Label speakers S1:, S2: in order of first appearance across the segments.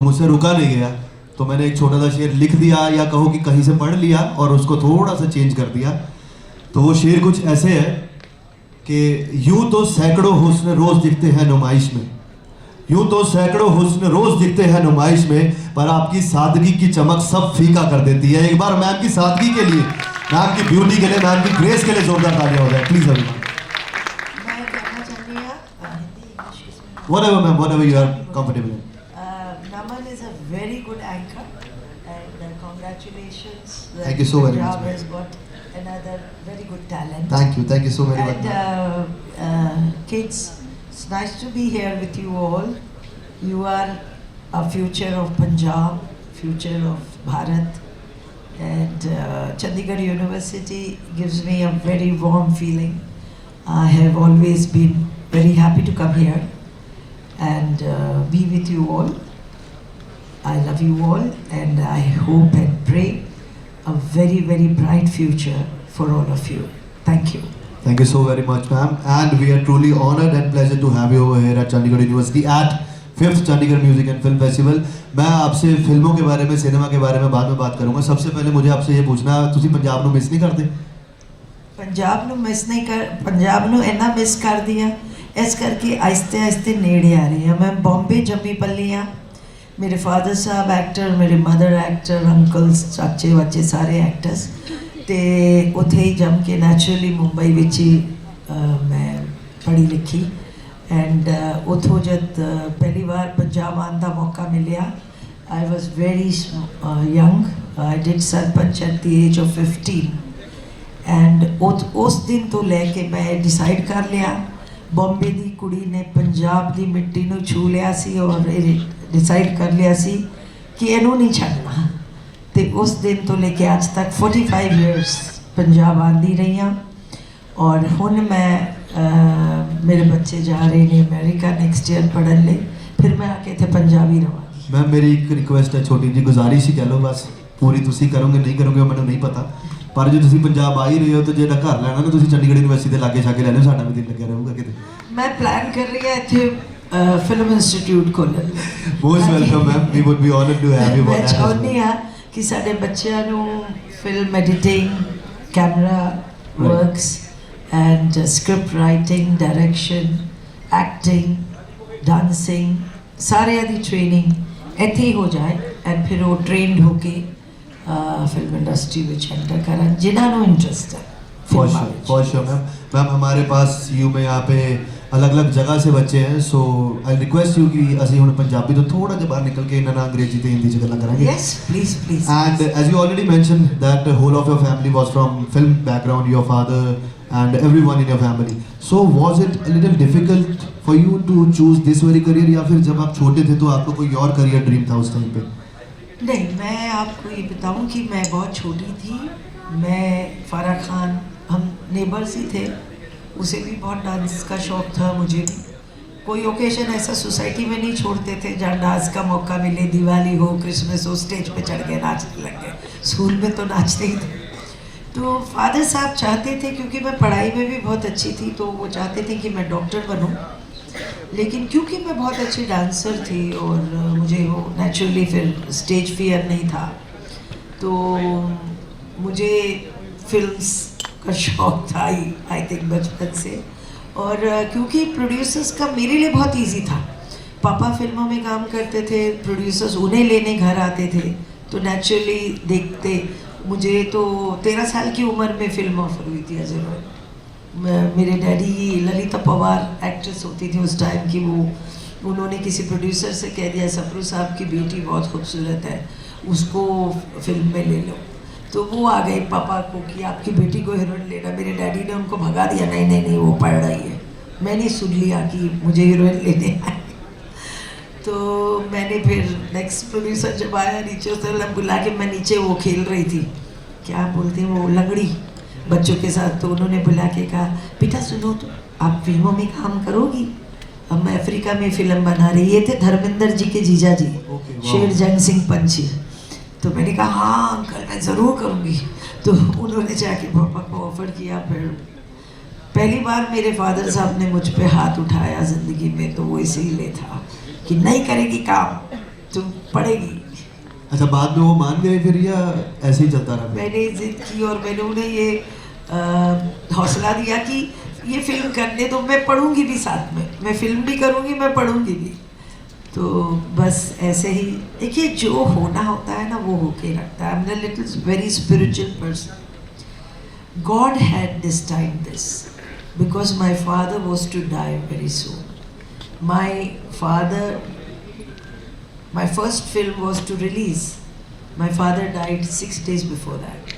S1: मुझसे रुका नहीं गया, तो मैंने एक छोटा सा शेर लिख दिया या कहो कि कहीं से पढ़ लिया और उसको थोड़ा सा चेंज कर दिया। तो वो शेर कुछ ऐसे है कि यूं तो सैकड़ों हुस्न रोज दिखते हैं नुमाइश में, यूं तो सैकड़ों हुस्न रोज दिखते हैं नुमाइश में, पर आपकी सादगी की चमक सब फीका कर देती है। एक बार मैम की सादगी के लिए, मैम की ब्यूटी के लिए, मैम की ग्रेस के लिए जोरदार तालियां हो जाए प्लीज अभी। Whatever, ma'am, whatever you are comfortable in.
S2: Naman is a very good anchor, and congratulations.
S1: Thank you so very much.
S2: Punjab has got another very good talent.
S1: Thank you so very much.
S2: And kids, it's nice to be here with you all. You are a future of Punjab, future of Bharat, and Chandigarh University gives me a very warm feeling. I have always been very happy to come here and be with you all. I love you all, and I hope and pray a very, very bright future for all of you. Thank you.
S1: Thank you so very much, ma'am. And we are truly honored and pleasure to have you over here at Chandigarh University at 5th Chandigarh Music and Film Festival. मैं आपसे फिल्मों के बारे में, cinema के बारे में बाद में बात करूंगा। सबसे पहले मुझे आपसे ये पूछना, तुसी पंजाब ਨੂੰ ਮਿਸ ਨਹੀਂ ਕਰਦੇ?
S2: पंजाब ਨੂੰ ਮਿਸ ਨਹੀਂ ਕਰ, पंजाब ਨੂੰ ਇੰਨਾ ਮਿਸ ਕਰ ਦਿਆ ਇਸ ਕਰਕੇ ਆहिस्ते ਆहिस्ते ਨੇੜੇ ਆ ਰਹੀ ਹਾਂ। मैं बॉम्बे जम्मी पली हाँ। मेरे फादर साहब एक्टर, मेरे मदर एक्टर, अंकल्स, चाचे वाचे सारे एक्टर्स, तो उत्थे ही जम के नैचुरली मुंबई विच ही मैं पढ़ी लिखी। एंड उतों जब पहली बार पंजाब आने का मौका मिलिया, I was very young. I did sarpanch at the age of 15 and उस दिन तो लैके मैं डिसाइड कर लिया, बॉम्बे की कुड़ी ने पंजाब की मिट्टी को छू लिया सी और डिसाइड कर लिया सी कि इनू नहीं छड़ना। तो उस दिन तो लेके आज तक 45 ईयर्स पंजाब आती रही हाँ। और हुन मैं मेरे बच्चे जा रहे हैं अमेरिका नेक्स्ट ईयर पढ़ने लिए, फिर मैं आके इतने पंजाब ही रहांगी।
S1: मैम मेरी एक रिक्वेस्ट है, छोटी जी गुजारिश ही कह लो, बस पूरी तुसी करोगे नहीं करोगे मैंने नहीं पता, पर जो तुसी पंजाब आ ही रहे हो तो जो घर लैना ना तुसी चंडीगढ़ यूनिवर्सिटी के लागे छागे ले लो, साडा भी दिल लग्या रहूगा किते।
S2: मैं प्लान कर रही है इतने फिल्म इंस्टीट्यूट खोलने।
S1: Most welcome ma'am, we would be honoured to have you.
S2: मैं चाहती हाँ कि साडे बच्चों को film editing, camera works and script writing, direction, acting, dancing सारे दी ट्रेनिंग इत्थे ही हो जाए, एंड फिर वो ट्रेंड होके फिल्म इंडस्ट्री में एंटर करन जिन्होंने इंटरेस्ट है।
S1: For sure ma'am. मैम हमारे पास यू में यहाँ पे अलग अलग जगह से बच्चे हैं, सो आई रिक्वेस्ट यू कि असी हुण पंजाबी तो थोड़ा जिहा बाहर निकल के इन्हां नाल अंग्रेजी ते हिंदी च गल्लां करांगे।
S2: Yes please please.
S1: And as you already mention that whole of your family was from film background, your father and everyone in your family, so was it a little difficult for you to choose this very career, या फिर जब आप छोटे थे तो आपको कोई और करियर ड्रीम था उस टाइम पे?
S2: नहीं, मैं आपको ये बताऊं कि मैं बहुत छोटी थी, मैं फारा खान, हम नेबर्स ही थे, उसे भी बहुत डांस का शौक़ था, मुझे भी। कोई ओकेजन ऐसा सोसाइटी में नहीं छोड़ते थे जहाँ डांस का मौका मिले, दिवाली हो, क्रिसमस हो, स्टेज पे चढ़ गए नाचने लग गए। स्कूल में तो नाचते ही थे। तो फादर साहब चाहते थे, क्योंकि मैं पढ़ाई में भी बहुत अच्छी थी, तो वो चाहते थे कि मैं डॉक्टर बनूं, लेकिन क्योंकि मैं बहुत अच्छी डांसर थी और मुझे वो नेचुरली फिर स्टेज फियर नहीं था, तो मुझे फिल्म्स का शौक़ था ही आई थिंक बचपन से। और क्योंकि प्रोड्यूसर्स का मेरे लिए बहुत इजी था, पापा फिल्मों में काम करते थे, प्रोड्यूसर्स उन्हें लेने घर आते थे, तो नेचुरली देखते। मुझे तो 13 साल की उम्र में फिल्म ऑफर हुई थी एज ए। मेरे डैडी, ललिता पवार एक्ट्रेस होती थी उस टाइम की, वो उन्होंने किसी प्रोड्यूसर से कह दिया सफरू साहब की बेटी बहुत खूबसूरत है, उसको फिल्म में ले लो। तो वो आ गए पापा को कि आपकी बेटी को हीरोइन लेना। मेरे डैडी ने उनको भगा दिया, नहीं नहीं नहीं वो पढ़ रही है। मैंने सुन लिया कि मुझे हीरोइन लेने आए, तो मैंने फिर नेक्स्ट प्रोड्यूसर जब आया नीचे, उसे बुला के, मैं नीचे वो खेल रही थी, क्या बोलते हैं वो, लंगड़ी बच्चों के साथ, तो उन्होंने बुला के कहा बेटा सुनो, तो आप फिल्मों में काम करोगी? अब मैं अफ्रीका में फ़िल्म बना रही, ये थे धर्मेंद्र जी के जीजा जी, शेर जंग सिंह पंछी। तो मैंने कहा हाँ अंकल मैं ज़रूर करूँगी। तो उन्होंने जाके पापा को ऑफ़र किया। फिर पहली बार मेरे फादर साहब ने मुझ पे हाथ उठाया ज़िंदगी में, तो वो इसीलिए था कि नहीं करेगी काम तुम पढ़ेगी।
S1: अच्छा, बाद में वो मान गए फिर या ऐसे ही चलता रहा?
S2: मैंने जिद की और मैंने उन्हें ये हौसला दिया कि ये फिल्म करने दो, मैं पढ़ूंगी भी साथ में, मैं फिल्म भी करूंगी, मैं पढ़ूंगी भी। तो बस ऐसे ही देखिए, जो होना होता है ना वो होके रखता है। I am a little very spiritual person. God had this time this because my father was to die very soon. My first film was to release. My father died 6 days before that.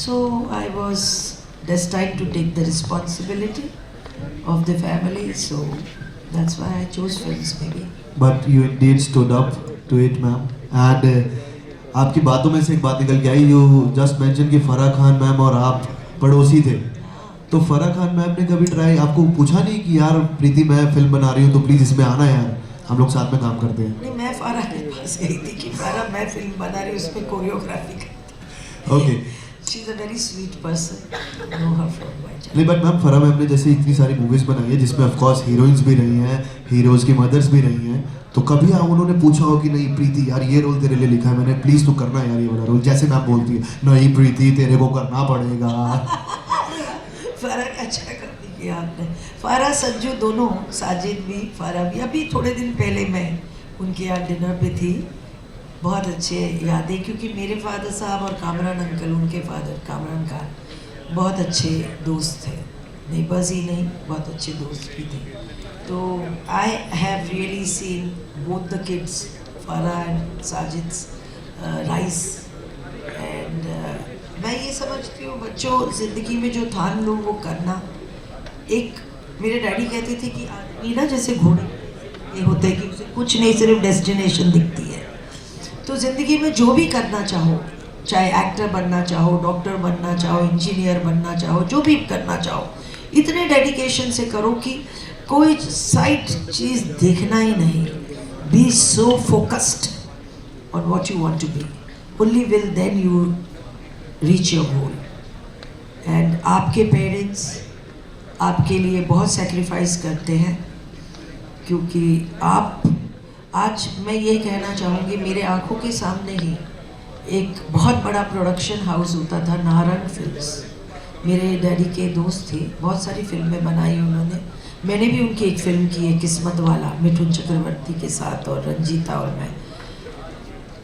S2: So I was destined to take the responsibility of the family. So that's why I chose films maybe.
S1: But you indeed stood up to it, ma'am. And आपकी बातों में से एक बात निकल के आई. You just mentioned कि Farah Khan ma'am और आप पड़ोसी थे. तो फराह खान मैम ने कभी ट्राई आपको पूछा नहीं कि यार प्रीति मैं फिल्म बना रही हूँ तो प्लीज़ इसमें आना यार, हम लोग साथ में काम करते हैं?
S2: नहीं, मैं फारा के पास गई थी कि फारा मैं फिल्म बना रही हूँ, उसमें कोरियोग्राफी करती।
S1: Okay,
S2: she is a very sweet person, know her from my childhood.
S1: नहीं बट मैम फराह मैम ने जैसे इतनी सारी मूवीज़ बनाई है जिसमें ऑफ कोर्स हीरोइंस भी रही हैं, हीरोज़ की मदर्स भी रही हैं, तो कभी उन्होंने पूछा हो कि नहीं प्रीति यार ये रोल तेरे लिए लिखा है मैंने, प्लीज़ तू करना यार ये वाला रोल? जैसे मैम बोलती है नहीं प्रीति तेरे को करना पड़ेगा।
S2: फ़र्क अच्छा कर दिया आपने। फ़ारा संजू दोनों, साजिद भी फ़ारा भी, अभी थोड़े दिन पहले मैं उनके यहाँ डिनर पे थी। बहुत अच्छे यादें, क्योंकि मेरे फादर साहब और कामरान अंकल, उनके फादर कामरान का बहुत अच्छे दोस्त थे, नेबर्स ही नहीं बहुत अच्छे दोस्त भी थे। तो I have really seen both the kids, Farah and Sajid's rise. And मैं ये समझती हूँ बच्चों ज़िंदगी में जो ठान लो वो करना। एक मेरे डैडी कहते थे कि आदमी ना जैसे घोड़े ये होते हैं कि उसे कुछ नहीं, सिर्फ डेस्टिनेशन दिखती है। तो ज़िंदगी में जो भी करना चाहो, चाहे एक्टर बनना चाहो, डॉक्टर बनना चाहो, इंजीनियर बनना चाहो, जो भी करना चाहो, इतने डेडिकेशन से करो कि कोई साइड चीज़ देखना ही नहीं। Be so focused on what you want to be, only will then you reach your goal. And आपके पेरेंट्स आपके लिए बहुत सेक्रीफाइस करते हैं, क्योंकि आप आज मैं ये कहना चाहूँगी, मेरे आंखों के सामने ही एक बहुत बड़ा प्रोडक्शन हाउस होता था, नारंग फिल्म्स। मेरे डैडी के दोस्त थे, बहुत सारी फिल्में बनाई उन्होंने। मैंने भी उनकी एक फिल्म की है किस्मत वाला, मिठुन चक्रवर्ती के साथ और रंजीता और मैं।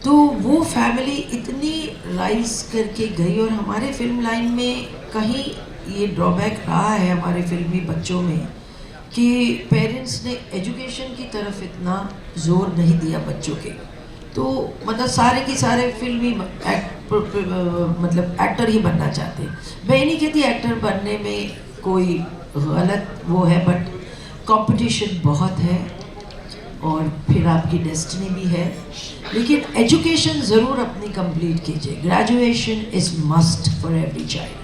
S2: तो वो फैमिली इतनी राइज करके गई, और हमारे फिल्म लाइन में कहीं ये ड्रॉबैक रहा है हमारे फिल्मी बच्चों में कि पेरेंट्स ने एजुकेशन की तरफ इतना जोर नहीं दिया बच्चों के। तो मतलब सारे के सारे फिल्मी मतलब एक्टर ही बनना चाहते हैं। मैं ये नहीं कहती एक्टर बनने में कोई गलत वो है, बट कंपटीशन बहुत है और फिर आपकी डेस्टिनी भी है। लेकिन एजुकेशन ज़रूर अपनी कंप्लीट कीजिए। Graduation is must for every child.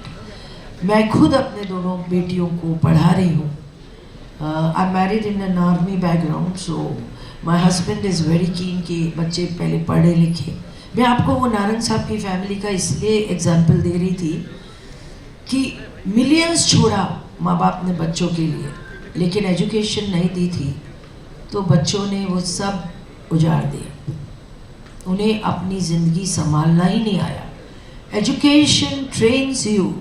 S2: मैं खुद अपने दोनों बेटियों को पढ़ा रही हूँ। I am married in an army background, so my husband is very keen कि बच्चे पहले पढ़े लिखे। मैं आपको वो नारंग साहब की फैमिली का इसलिए एग्जाम्पल दे रही थी कि मिलियंस छोड़ा माँ बाप ने बच्चों के लिए, लेकिन एजुकेशन नहीं दी थी, तो बच्चों ने वो सब उजाड़ दिया। उन्हें अपनी ज़िंदगी संभालना ही नहीं आया। Education trains you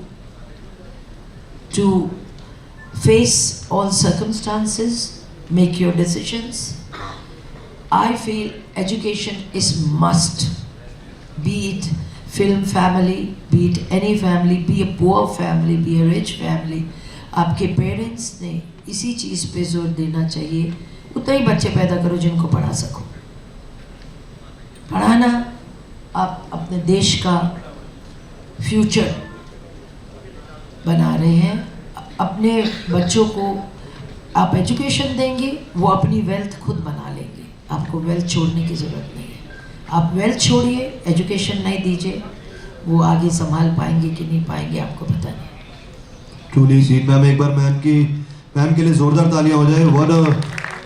S2: to face all circumstances, make your decisions. I feel education is must, be it film family, be it any family, be a poor family, be a rich family. आपके parents ने इसी चीज़ पे जोर देना चाहिए। उतना ही बच्चे पैदा करो जिनको पढ़ा सको। पढ़ाना आप अपने देश का फ्यूचर बना रहे हैं। अपने बच्चों को आप एजुकेशन देंगे, वो अपनी वेल्थ खुद बना लेंगे। आपको वेल्थ छोड़ने की ज़रूरत नहीं है। आप वेल्थ छोड़िए, एजुकेशन नहीं दीजिए, वो आगे संभाल पाएंगे कि नहीं पाएंगे आपको पता नहीं।
S1: ट्रूली सीट मैम, एक बार मैम के लिए जोरदार तालियां हो जाए। What a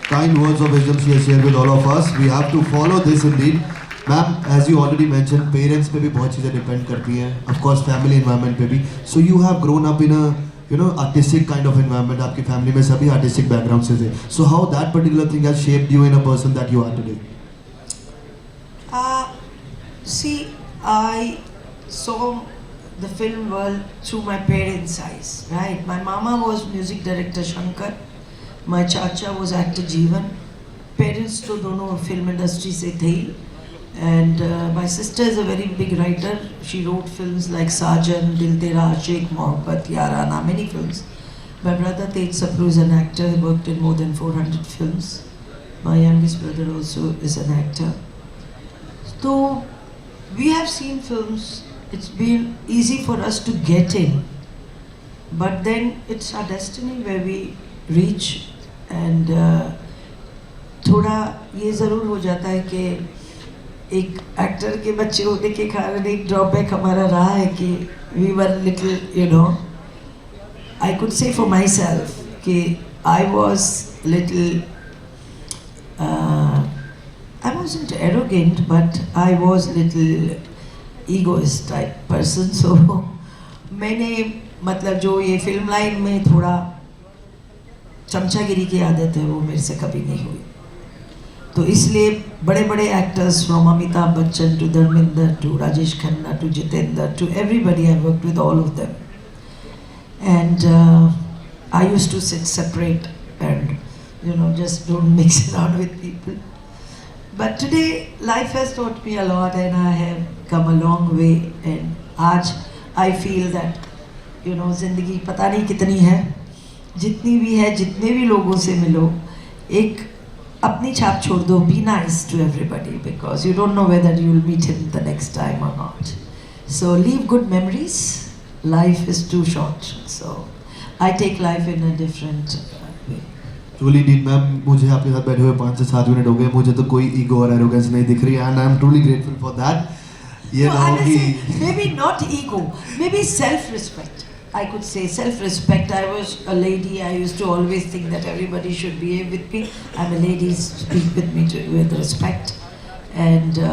S1: kind words of wisdom she has shared with all of us. We have to follow this indeed. Ma'am, as you already mention, parents पे भी बहुत चीज़ें डिपेंड करती हैं, ऑफ कोर्स फैमिली एनवायरनमेंट पे भी। So you have grown up in a artistic kind of environment. आपकी family में सभी आर्टिस्टिक बैकग्राउंड से थे। So how that particular thing has shaped you in a person that you are today?
S2: See, I saw the film world through my parents' eyes, right? My mama was music director Shankar, my chacha was actor Jeevan. Parents तो दोनों film industry से थे ही. And my sister is a very big writer. She wrote films like Sajan, Dil Tera, Sheikh Mohabbat, Yarana, many films. My brother Tej Sapru is an actor. He worked in more than 400 films. My youngest brother also is an actor. So we have seen films. It's been easy for us to get in, but then it's our destiny where we reach. And थोड़ा ये ज़रूर हो जाता है कि एक actor के बच्चे होने के कारण एक ड्रॉबैक हमारा रहा है कि we were little, you know, I could say for myself कि I was little, I wasn't arrogant, but I was little egoist type person. So मैंने मतलब जो ये फिल्म लाइन में थोड़ा चमचागिरी की आदत है वो मेरे से कभी नहीं हुई. तो इसलिए बड़े बड़े actors from Amitabh Bachchan to Dharmendra to Rajesh Khanna to Jitendra to everybody I worked with all of them. And I used to sit separate and you know, just don't mix around with people. But today life has taught me a lot and I have come a long way. And आज I feel that, you know, ज़िंदगी पता नहीं कितनी है, जितनी भी है, जितने भी लोगों से मिलो, एक अपनी छाप छोड़ दो. Be nice to everybody because you don't know whether you will meet him the next time or not. So leave good memories. Life is too short. So I take life in a different way.
S1: Truly need ma'am, मुझे आपके साथ बैठे हुए 5 से 7 minute हो गए, मुझे तो कोई ईगो और एरोगेंस नहीं दिख रही and I am truly grateful for that. ये
S2: No,
S1: ना
S2: I
S1: हो
S2: will
S1: कि
S2: say, maybe not ego, maybe self-respect. I could say self-respect. I was a lady. I used to always think that everybody should behave with me. I'm a lady. Speak with me with respect. And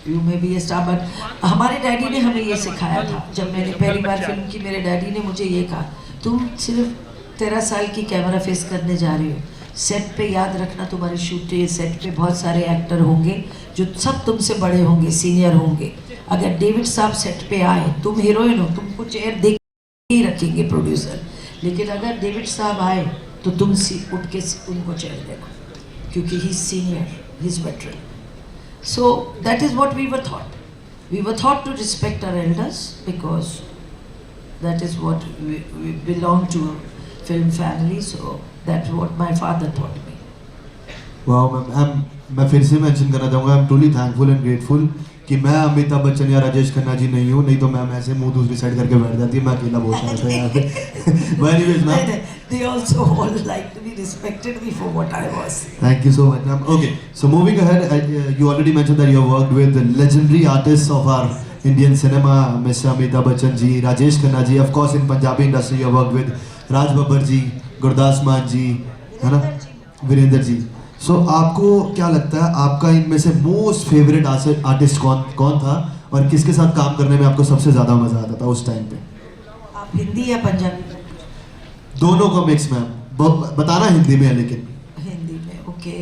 S2: you may be a star, but हमारे daddy ने हमें ये सिखाया था. जब मैंने पहली बार film की, मेरे डैडी ने मुझे ये कहा, तुम सिर्फ 13 साल की कैमरा फेस करने जा रही हो. सेट पे याद रखना, तुम्हारी शूटिंग सेट पे बहुत सारे एक्टर होंगे जो सब तुमसे बड़े होंगे, सीनियर होंगे. अगर डेविड साहब सेट पे आए, तुम हीरोइन हो, तुमको चेयर देख ही रखेंगे प्रोड्यूसर. लेकिन अगर डेविड साहब आए तो तुम उठ के उनको चेयर देना, क्योंकि he is senior, he is veteran. So that is what we were thought. We were thought to respect our elders because that is what we belong to film family, so that's what my father taught me.
S1: Wow ma'am, मैं फिर से mention करना चाहूँगा, I am truly thankful and grateful कि मैं अमिताभ बच्चन या राजेश खन्ना जी नहीं हूँ, नहीं तो मैम ऐसे मुंह दूसरी साइड करके बैठ जाती है, मैं अकेला बोल रहा था यहाँ पे. But anyways ma'am,
S2: They also all like to be respected me for what I was.
S1: thank you so much ma'am. Okay, so moving ahead, you already mentioned that you have worked with the legendary artists of our Indian cinema, Mr. Amitabh Bachchan ji, Rajesh Khanna ji. Of course in Punjabi industry you have worked with Raj Babbar जी, गुरदास मान जी, है ना, वीरेंद्र जी. सो आपको क्या लगता है, आपका इनमें से मोस्ट फेवरेट आर्टिस्ट कौन था और किसके साथ काम करने में आपको सबसे ज़्यादा मज़ा आता था उस टाइम पे?
S2: आप हिंदी या पंजाबी?
S1: दोनों का मिक्स मैम, बताना हिंदी में है लेकिन.
S2: हिंदी में, ओके.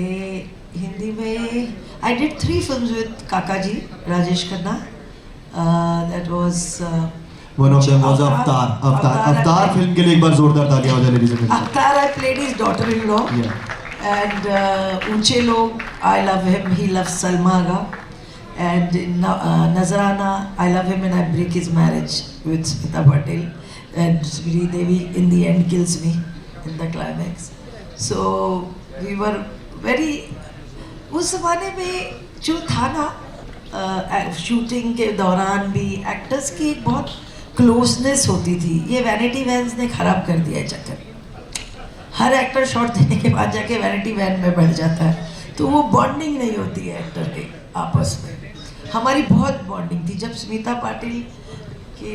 S2: हिंदी में I did 3 films with Kaka ji, Rajesh Khanna. That was
S1: One of them was Avatar film के लिए एक बार जोरदार तालियां हो जाए ladies and gentleman.
S2: Avatar, I played his daughter-in-law.
S1: Yeah.
S2: And ऊंचे लोग, I love him. He loves Salma Agha. And in Nazarana, I love him and I break his marriage with Smita Patel. And Sri Devi in the end kills me in the climax. So we were very, उस ज़माने में जो था ना, shooting के दौरान भी actors की एक बहुत क्लोजनेस होती थी. ये वैनिटी वैन्स ने ख़राब कर दिया है चक्कर. हर एक्टर शॉट देने के बाद जाके वैनिटी वैन में बैठ जाता है, तो वो बॉन्डिंग नहीं होती है एक्टर के आपस में. हमारी बहुत बॉन्डिंग थी. जब स्मिता पाटिल के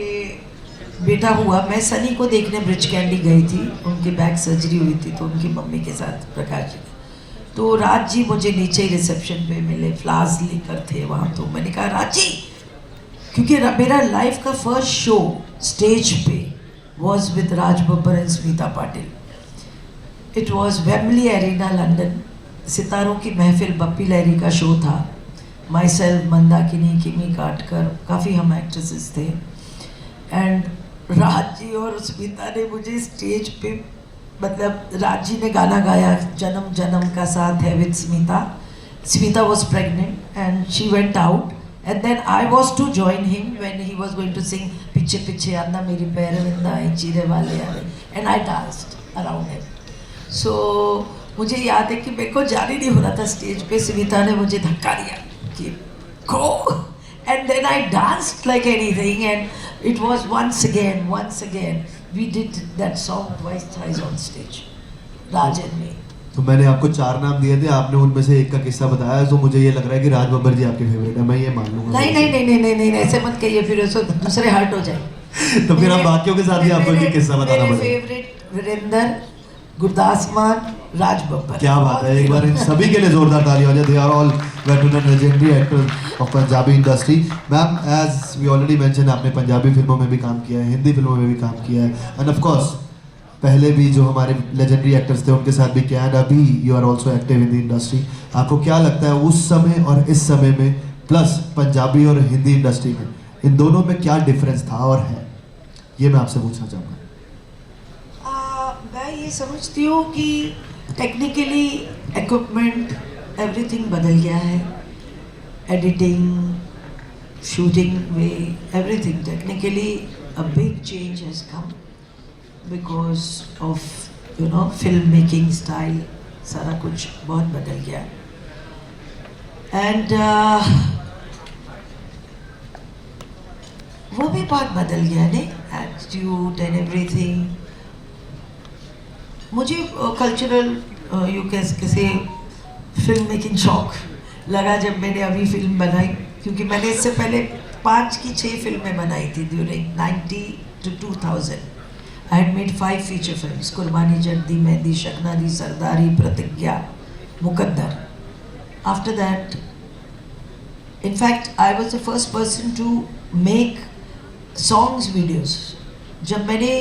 S2: बेटा हुआ, मैं सनी को देखने ब्रिज कैंडी गई थी, उनकी बैक सर्जरी हुई थी, तो उनकी मम्मी के साथ प्रकाश जी. तो राज जी मुझे नीचे रिसेप्शन पे मिले, फ्लावर्स लेकर थे वहाँ. तो मैंने कहा राज जी, क्योंकि मेरा लाइफ का फर्स्ट शो स्टेज पे was with Raj Babbar and Smita Patil. It was Wembley arena London. सितारों की महफिल, बप्पी लहरी का शो था. माई सेल्फ, मंदाकिनी, किमी काटकर, काफ़ी हम एक्ट्रेसेस थे। एंड राज जी और स्मिता ने मुझे स्टेज पे, मतलब राज जी ने गाना गाया जन्म जन्म का साथ है with Smita. Smita was pregnant and she went out, and then I was to join him when he was going to sing Piche Piche Anna Meri Peravinda Chire Wale Aale, and I danced around him. So मुझे याद है कि मेरे को जाने नहीं हो रहा था स्टेज पे, स्मिता ने मुझे धक्का दिया कि go, and then I danced like anything, and it was once again we did that song twice thrice on stage, Raj and me.
S1: तो मैंने आपको 4 नाम दिए थे, आपने उनमें से एक का किस्सा बताया, तो मुझे ये लग रहा है कि राज बब्बर जी आपके फेवरेट है, मैं ये मान लूंगा।
S2: नहीं, ऐसे मत कहिए, फिर ऐसे दूसरे हर्ट हो जाए।
S1: तो फिर हम बाकियों के साथ भी आपको एक किस्सा बताना
S2: मेरे
S1: पड़ेगा।
S2: फेवरेट वीरेंद्र, गुरदास मान, राज बब्बर।
S1: क्या बात है, एक बार इन सभी के लिए जोरदार ताली हो जाए। They are all veteran legendary actors of Punjabi industry. Ma'am, as we already mention, आपने पंजाबी फिल्मों में भी काम किया है, हिंदी फिल्मों में भी काम किया है, एंड ऑफ कोर्स पहले भी जो हमारे लेजेंडरी एक्टर्स थे उनके साथ भी किया है, अभी you are also active in the industry. आपको क्या लगता है उस समय और इस समय में, प्लस पंजाबी और हिंदी इंडस्ट्री में, इन दोनों में क्या डिफरेंस था और है, ये मैं आपसे पूछना चाहूँगा।
S2: मैं ये समझती हूँ कि टेक्निकली इक्विपमेंट एवरीथिंग बदल गया है, एडिटिंग, शूटिंग में everything technically a big change has come because of film making style, सारा कुछ बहुत बदल गया। एंड वो भी बहुत बदल गया नहीं, एटीट्यूड एंड एवरीथिंग। मुझे कल्चरल यू कैसे फिल्म मेकिंग शौक लगा जब मैंने अभी फिल्म बनाई, क्योंकि मैंने इससे पहले 5 की 6 फिल्में बनाई थी during 90 to 2000। I had made 5 feature films: कुर्बानी, जड्दी, मेहंदी, शकनारी, सरदारी, प्रतिज्ञा, मुकद्दर. After that, in fact, I was the first person to make songs videos. जब मैंने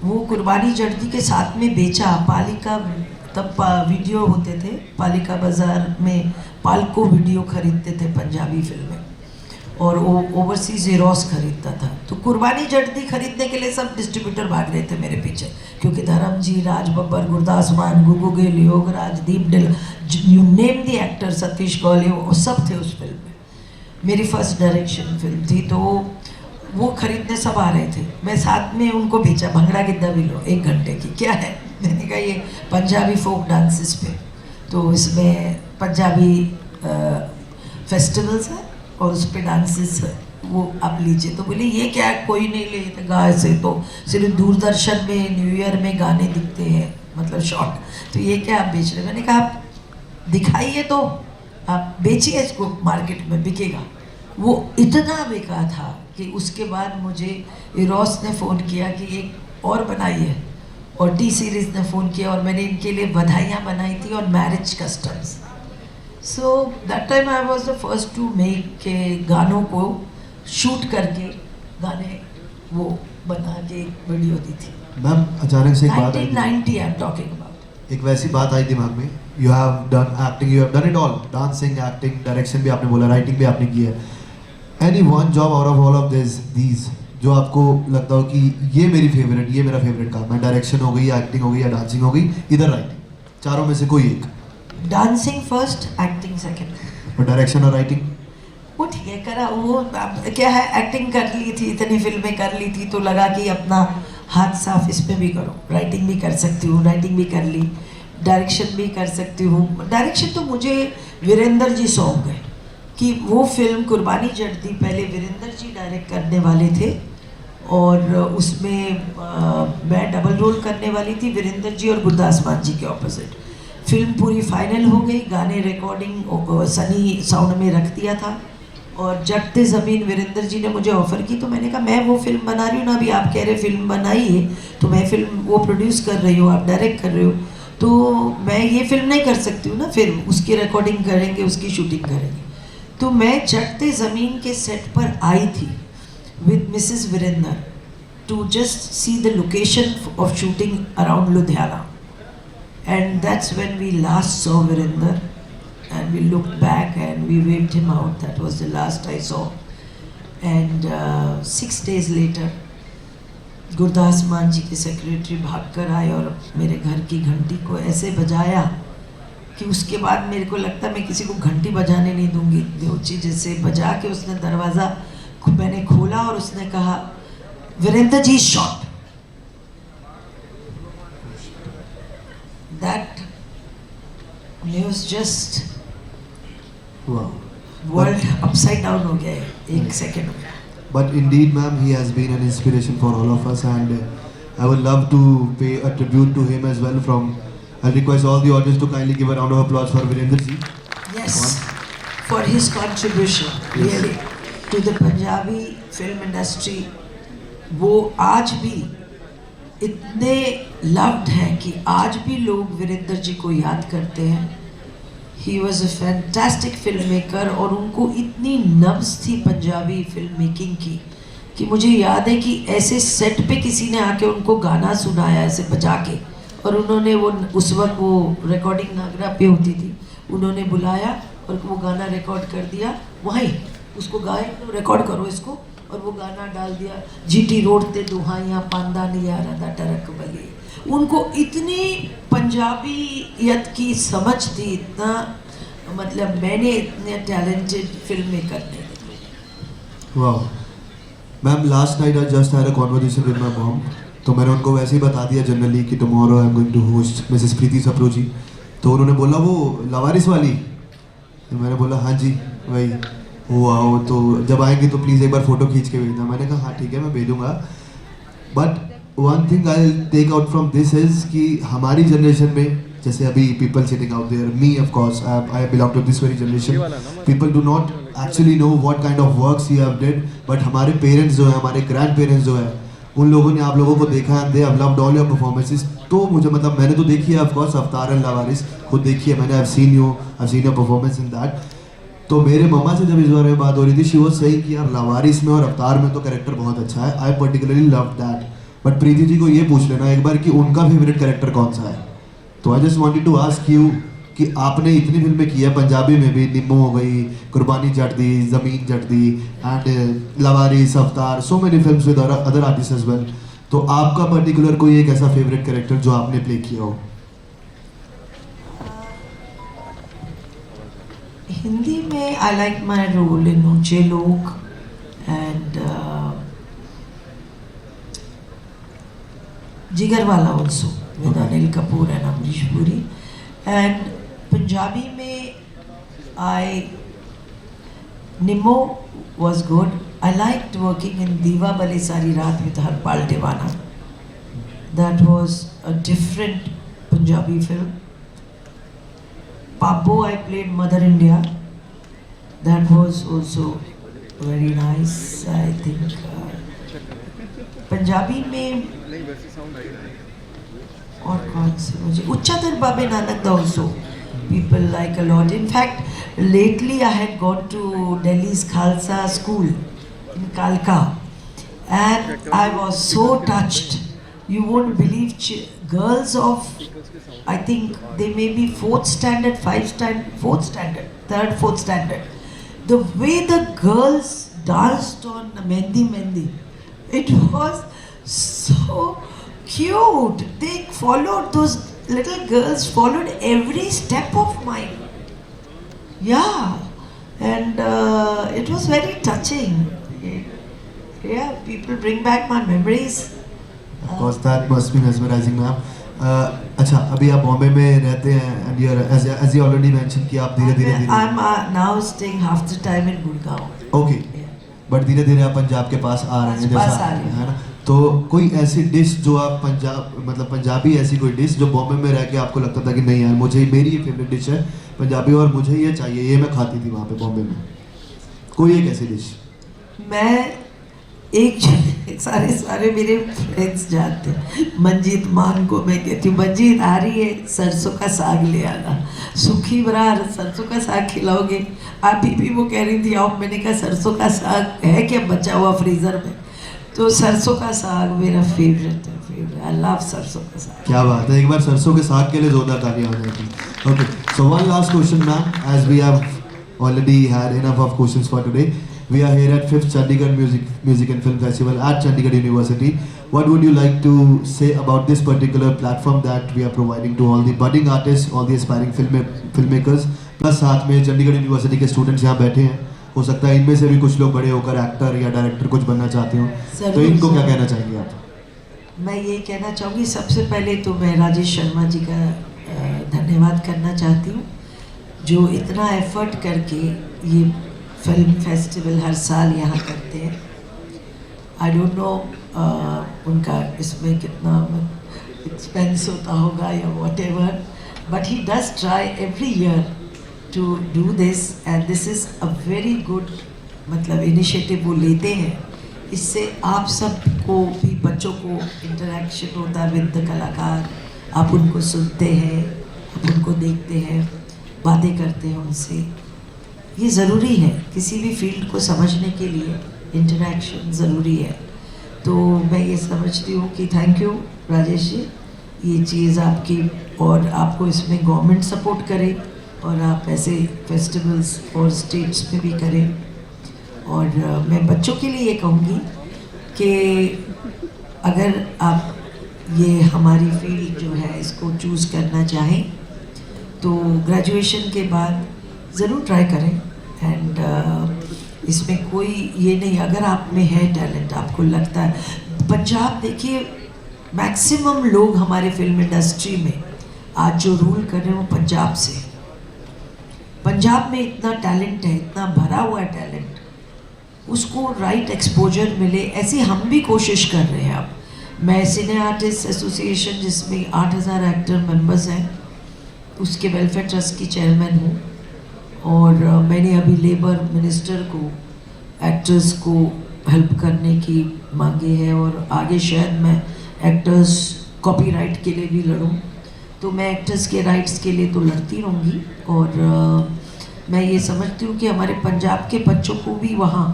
S2: वो कुर्बानी जड्दी के साथ में बेचा, पालिका, तब वीडियो होते थे, पालिका बाज़ार में पालको वीडियो खरीदते थे पंजाबी फिल्में, और वो ओवरसीज एरोस खरीदता था। तो कुर्बानी जड्दी खरीदने के लिए सब डिस्ट्रीब्यूटर भाग रहे थे मेरे पीछे, क्योंकि धर्म जी, राज बब्बर, गुरदास मान, गुगू गिल, योगराज, दीप डिल, you name the actor, Satish गौले, वो सब थे उस फिल्म में। मेरी फर्स्ट डायरेक्शन फिल्म थी, तो वो खरीदने सब आ रहे थे, मैं साथ में उनको बेचा। भंगड़ा गिद्दा भी लो 1 घंटे की, क्या है, मैंने कहा ये पंजाबी फोक डांसेस पे, तो इसमें पंजाबी फेस्टिवल्स है और उस पर डांसेस वो आप लीजिए। तो बोले ये क्या है, कोई नहीं लेगा ऐसे, तो सिर्फ दूरदर्शन में न्यू ईयर में गाने दिखते हैं, मतलब शॉर्ट, तो ये क्या आप बेच रहे। मैंने कहा आप दिखाइए, तो आप बेचिए इसको, मार्केट में बिकेगा। वो इतना बिका था कि उसके बाद मुझे इरोस ने फ़ोन किया कि एक और बनाइए, और टी सीरीज़ ने फ़ोन किया, और मैंने इनके लिए बधाइयाँ बनाई थी और marriage customs. So that time I was the first to make के गानों को शूट करके गाने वो बना के वीडियो दी थी।
S1: मैम, अचानक से एक बात आई,
S2: 1990 आई एम टॉकिंग अबाउट।
S1: एक वैसी बात आई दिमाग में, you have done acting, you have done it all, dancing, acting, direction भी आपने बोला, राइटिंग भी आपने की है। Any one job out of all of these जो आपको लगता हो कि ये मेरी फेवरेट, ये मेरा फेवरेट काम है, डायरेक्शन हो गई, या एक्टिंग हो गई, या डांसिंग हो गई, इधर राइटिंग, चारों में से कोई एक?
S2: Dancing first, acting second.
S1: और डायरेक्शन और राइटिंग
S2: वो ठीक है करा, वो क्या है, एक्टिंग कर ली थी, इतनी फिल्में कर ली थी, तो लगा कि अपना हाथ साफ इसमें भी करो, राइटिंग भी कर सकती हूँ, राइटिंग भी कर ली, डायरेक्शन भी कर सकती हूँ। डायरेक्शन तो मुझे वीरेंद्र जी सौंप गए कि वो फिल्म कुर्बानी जड्दी पहले वीरेंद्र जी डायरेक्ट करने वाले थे, और उसमें मैं डबल रोल करने वाली थी, वीरेंद्र जी और गुरदास मान जी के ऑपोजिट। फिल्म पूरी फाइनल हो गई, गाने रिकॉर्डिंग सनी साउंड में रख दिया था, और जगते ज़मीन वीरेंद्र जी ने मुझे ऑफ़र की, तो मैंने कहा मैं वो फिल्म बना रही हूँ ना, अभी आप कह रहे फिल्म बनाई है, तो मैं फिल्म वो प्रोड्यूस कर रही हूँ, आप डायरेक्ट कर रहे हो, तो मैं ये फिल्म नहीं कर सकती हूँ ना, फिर उसकी रिकॉर्डिंग करेंगे, उसकी शूटिंग करेंगे। तो मैं जगते ज़मीन के सेट पर आई थी with Mrs. Virender to just see the location of shooting around Ludhiana, and that's when we last saw Virender, and we looked back and we waved him out. That was the last I saw. And 6 days later, Gurdas मान जी के secretary भागकर आए और मेरे घर की घंटी को ऐसे बजाया कि उसके बाद मेरे को लगता मैं किसी को घंटी बजाने नहीं दूंगी। देवची जैसे बजा के उसने दरवाज़ा मैंने खोला और उसने कहा Virendra ji shot. That news just
S1: Wow.
S2: World upside down हो गया एक सेकेंड में।
S1: But indeed, ma'am, he has been an inspiration for all of us, and I would love to pay a tribute to him as well. I'll request all the audience to kindly give a round of applause for Virender ji.
S2: Yes, for his contribution, really, to the Punjabi film industry. वो आज भी इतने loved हैं कि आज भी लोग वीरेंद्र जी को याद करते हैं। He was a fantastic filmmaker और उनको इतनी नब्ज़ थी पंजाबी फिल्म मेकिंग की कि मुझे याद है कि ऐसे सेट पे किसी ने आके उनको गाना सुनाया ऐसे बजा के, और उन्होंने वो उस वक्त वो रिकॉर्डिंग नागरा पे होती थी, उन्होंने बुलाया और वो गाना रिकॉर्ड कर दिया वहीं, उसको गाए रिकॉर्ड करो इसको, और वो गाना डाल दिया। जीटी रोड ते दुहाइयाँ पांदा नहीं आ रहा था टरक बली। उनको इतनी पंजाबीयत की समझ थी, इतना मतलब मैंने इतने टैलेंटेड फिल्म मेकर नहीं देखे।
S1: Wow. Ma'am, last night I just had a conversation with my mom. तो मैंने उनको वैसे ही बता दिया जनरली कि tomorrow I'm going to host Mrs. प्रीति सप्रू जी। तो उन्होंने बोला वो लवारिस वाली, तो मैंने बोला हाँ जी वही। वाओ, तो जब आएंगे तो प्लीज़ एक बार फ़ोटो खींच के भेजना। मैंने कहा हाँ ठीक है मैं भेजूँगा। But one thing I take out from this is कि हमारी जनरेशन में जैसे अभी people sitting out there, me of course I belong to this very generation, people do not actually know what kind of works he have did, but हमारे parents जो है, हमारे grand parents जो है, उन लोगों ने आप लोगों को देखा है, they have loved all your performances. तो मुझे मतलब मैंने तो देखी है ऑफ कोर्स अवतार एंड लवारिस, खुद देखी है मैंने, I have seen your performance in that. तो मेरे मम्मा से जब इस बारे में बात हो रही थी, शी वाज सेइंग कि यार लवारिस में और अवतार में तो कैरेक्टर बहुत अच्छा है, I particularly love that. But Preeti ji को ये पूछ लेना एक बार कि उनका फेवरेट कैरेक्टर कौन सा है। तो I just wanted to ask you कि आपने इतनी फिल्में की है, पंजाबी में भी निम्मो हो गई, कुर्बानी जट दी, ज़मीन जट दी, and Lawaris, Avtaar, so many films with other artist as well. तो आपका पर्टिकुलर कोई एक ऐसा फेवरेट कैरेक्टर जो आपने प्ले किया हो?
S2: हिंदी में I like my role in Oonche Log and Jigarwala also with Anil Kapoor and Amrish Puri, and Punjabi mein Nimmo was good. I liked working in Diva Bale Sari Raat with Harpal Dewana. That was a different Punjabi film. Pabbo, I played Mother India. That was also very nice. I think Punjabi में और कौन से मुझे उच्चादर बाबे Nanak also people like a lot. In fact, lately I had gone to Delhi's Khalsa school in Kalka and I was so touched. You won't believe girls of, I think they may be 4th standard, 4th standard, 3rd, 4th standard. The way the girls danced on Mehndi, it was so cute. They followed, those little girls followed every step of mine. Yeah, and it was very touching. Yeah, people bring back my memories.
S1: Of course, that must be mesmerizing, ma'am. अच्छा, अभी आप बॉम्बे में रहते हैं and you are, as you already mentioned कि आप धीरे-धीरे
S2: I'm now staying half the time in Gurgaon.
S1: Okay, but धीरे-धीरे आप पंजाब के पास आ रहे हैं जैसा है ना। तो कोई ऐसी डिश जो आप पंजाबी ऐसी कोई डिश जो बॉम्बे में रह के आपको लगता था कि नहीं यार मुझे मेरी ये फेवरेट डिश है पंजाबी और मुझे ये चाहिए, ये मैं खाती थी वहाँ पे बॉम्बे में, कोई एक ऐसी डिश?
S2: मैं एक सारे मेरे फ्रेंड्स जानते हैं, मंजीत मान को मैं कहती हूँ मंजीत आ रही है सरसों का साग ले आना, सूखी बरार सरसों का साग खिलाओगे? अभी भी वो कह रही थी आओ, मैंने कहा सरसों का साग है क्या बचा हुआ फ्रीज़र में? तो सरसों का साग मेरा फेवरेट है। I love सरसों का साग.
S1: क्या बात है, एक बार सरसों के साग के लिए जोरदार तालियां हो जाएगी. Okay, so one last question, ma'am, as we have already had enough of questions for today. We are here at 5th Chandigarh Music and Film Festival at Chandigarh University. What would you like to say about this particular platform that we are providing to all the budding artists, all the aspiring filmmakers, plus साथ में Chandigarh university के students यहाँ बैठे हैं. हो सकता है इनमें से भी कुछ लोग बड़े होकर एक्टर या डायरेक्टर कुछ बनना चाहते हो, तो इनको क्या कहना चाहेंगे आप?
S2: मैं ये कहना चाहूँगी, सबसे पहले तो मैं राजेश शर्मा जी का धन्यवाद करना चाहती हूँ, जो इतना एफर्ट करके ये फिल्म फेस्टिवल हर साल यहाँ करते हैं. आई डोंट नो उनका इसमें कितना एक्सपेंस होता होगा या whatever, but he does try every year to do this, and this is a very good मतलब इनिशिएटिव वो लेते हैं. इससे आप सबको भी, बच्चों को इंटरेक्शन होता है विद द कलाकार, आप उनको सुनते हैं, आप उनको देखते हैं, बातें करते हैं उनसे. ये ज़रूरी है, किसी भी फील्ड को समझने के लिए इंटरेक्शन ज़रूरी है. तो मैं ये समझती हूँ कि थैंक यू राजेश जी, ये चीज़ आपकी, और आपको इसमें गवर्नमेंट सपोर्ट करे और आप ऐसे फेस्टिवल्स और स्टेट्स में भी करें. और मैं बच्चों के लिए ये कहूँगी कि अगर आप ये हमारी फील्ड जो है इसको चूज़ करना चाहें तो ग्रेजुएशन के बाद ज़रूर ट्राई करें. एंड इसमें कोई ये नहीं, अगर आप में है टैलेंट, आपको लगता है. पंजाब देखिए, मैक्सिमम लोग हमारे फिल्म इंडस्ट्री में आज जो रूल कर रहे हैं वो पंजाब से. पंजाब में इतना टैलेंट है, इतना भरा हुआ है टैलेंट, उसको राइट एक्सपोजर मिले, ऐसी हम भी कोशिश कर रहे हैं. अब मैं सिने आर्टिस्ट एसोसिएशन, जिसमें 8000 एक्टर मेंबर्स हैं, उसके वेलफेयर ट्रस्ट की चेयरमैन हूँ. और मैंने अभी लेबर मिनिस्टर को एक्टर्स को हेल्प करने की मांगे है, और आगे शायद मैं एक्टर्स कॉपीराइट के लिए भी लड़ूँ. तो मैं एक्टर्स के राइट्स के लिए तो लड़ती रहूँगी. और मैं ये समझती हूँ कि हमारे पंजाब के बच्चों को भी वहाँ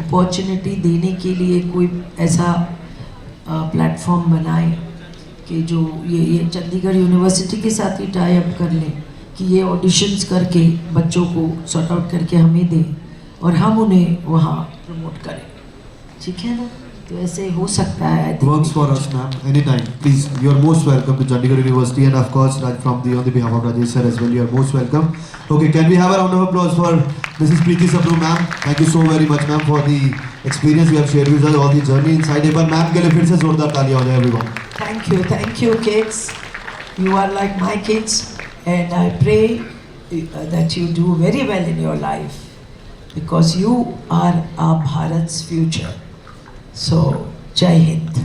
S2: अपॉर्चुनिटी देने के लिए कोई ऐसा प्लेटफॉर्म बनाए कि जो ये चंडीगढ़ यूनिवर्सिटी के साथ ही टाई अप कर लें कि ये ऑडिशंस करके बच्चों को सॉर्ट आउट करके हमें दें और हम उन्हें वहाँ प्रमोट करें. ठीक है ना? तो ऐसे हो सकता है.
S1: Works for us, ma'am. Anytime, please. You are most welcome to Chandigarh University, and of course, on the behalf of Rajesh sir as well, you are most welcome. Okay, can we have a round of applause for Mrs. Preeti Sabru, ma'am? Thank you so very much, ma'am, for the experience you have shared with us, all the journey inside. एक बार ma'am के लिए फिर से जोरदार तालियां हो जाए everyone.
S2: Thank you, kids. You are like my kids, and I pray that you do very well in your life, because you are our Bharat's future. So, Jai Hind.